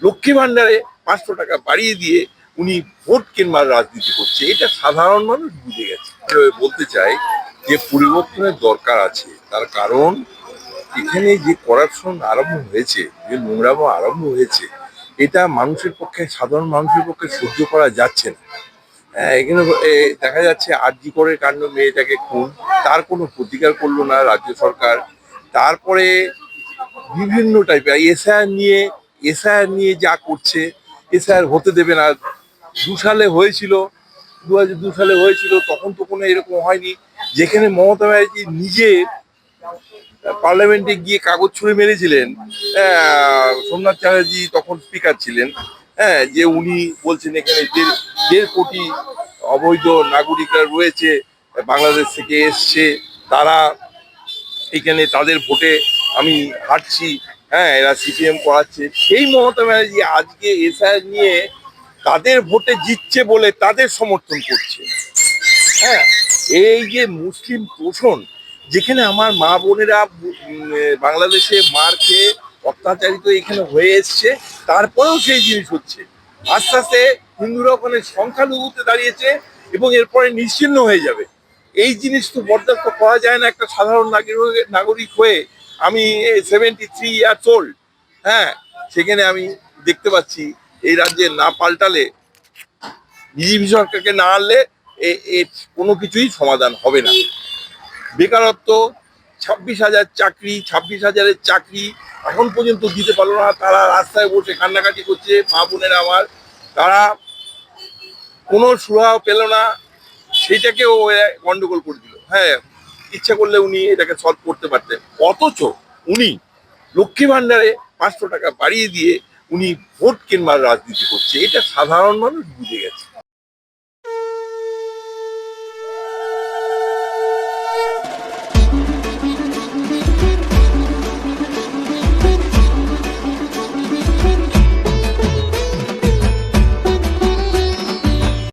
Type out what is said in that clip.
লক্ষ্মী ভান্ডারে 500 টাকা বাড়িয়ে দিয়ে উনি ভোট কেনবার রাজনীতি করছে, এটা সাধারণ মানুষ বুঝে গেছে। বলতে চাই যে পরিবর্তনের দরকার আছে, তার কারণ এখানে যে করাপশন আরম্ভ হয়েছে, যে নোংরামো আরম্ভ হয়েছে, এটা মানুষের পক্ষে, সাধারণ মানুষের পক্ষে সহ্য করা যাচ্ছে না। হ্যাঁ, এখানে দেখা যাচ্ছে আরজি করে কাণ্ড, মেয়েটাকে খুন, তার কোনো প্রতিকার করলো না রাজ্য সরকার। তারপরে বিভিন্ন টাইপের এসআইআর নিয়ে যা করছে, এসআইআর হতে দেবে না। 2 সালে হয়েছিল, 2002 সালে হয়েছিল, তখন তো কোনো এরকম হয়নি। যেখানে মমতা ব্যানার্জি নিজে পার্লামেন্টে গিয়ে কাগজ ছুঁড়ে মেরেছিলেন, সোমনাথ চ্যাটার্জি তখন স্পিকার ছিলেন, হ্যাঁ, যে উনি বলছেন এখানে 1.5 কোটি অবৈধ নাগরিকরা রয়েছে, বাংলাদেশ থেকে এসছে, তারা এখানে তাদের ভোটে আমি হারছি, হ্যাঁ, এরা সিপিএম করাচ্ছে। সেই মমতা ব্যানার্জি আজকে এসআইআর নিয়ে তাদের ভোটে জিতছে বলে তাদের সমর্থন করছে। হ্যাঁ, এই যে মুসলিম তোষণ, যেখানে আমার মা বোনেরা বাংলাদেশে মার খেয়ে অত্যাচারিত এখানে হয়ে এসছে, তারপরেও সেই জিনিস হচ্ছে। আস্তে আস্তে হিন্দুরা ওখানে সংখ্যালঘুতে দাঁড়িয়েছে এবং এরপরে নিশ্চিহ্ন হয়ে যাবে। এই জিনিস তো বরদাস্ত করা যায় না একটা সাধারণ নাগরিক হয়ে। আমি 73 ইয়ার্স ওল্ড, হ্যাঁ, সেখানে আমি দেখতে পাচ্ছি এই রাজ্যে না পাল্টালে, বিজেপি সরকারকে না আনলে এর কোনো কিছুই সমাধান হবে না। বেকারত্ব, 26,000 চাকরি, 26,000-এর চাকরি এখন পর্যন্ত দিতে পারলো না। তারা রাস্তায় বসে কান্নাকাটি করছে, মা বোনেরা আমার, তারা কোনো সুরাহা পেল না। সেটাকেও গন্ডগোল করে দিল। হ্যাঁ, ইচ্ছা করলে উনি এটাকে সলভ করতে পারতেন, অথচ উনি লক্ষ্মী ভান্ডারে 500 টাকা বাড়িয়ে দিয়ে উনি ভোট কেনবার রাজনীতি করছে, এটা সাধারণ মানুষ বুঝে গেছে।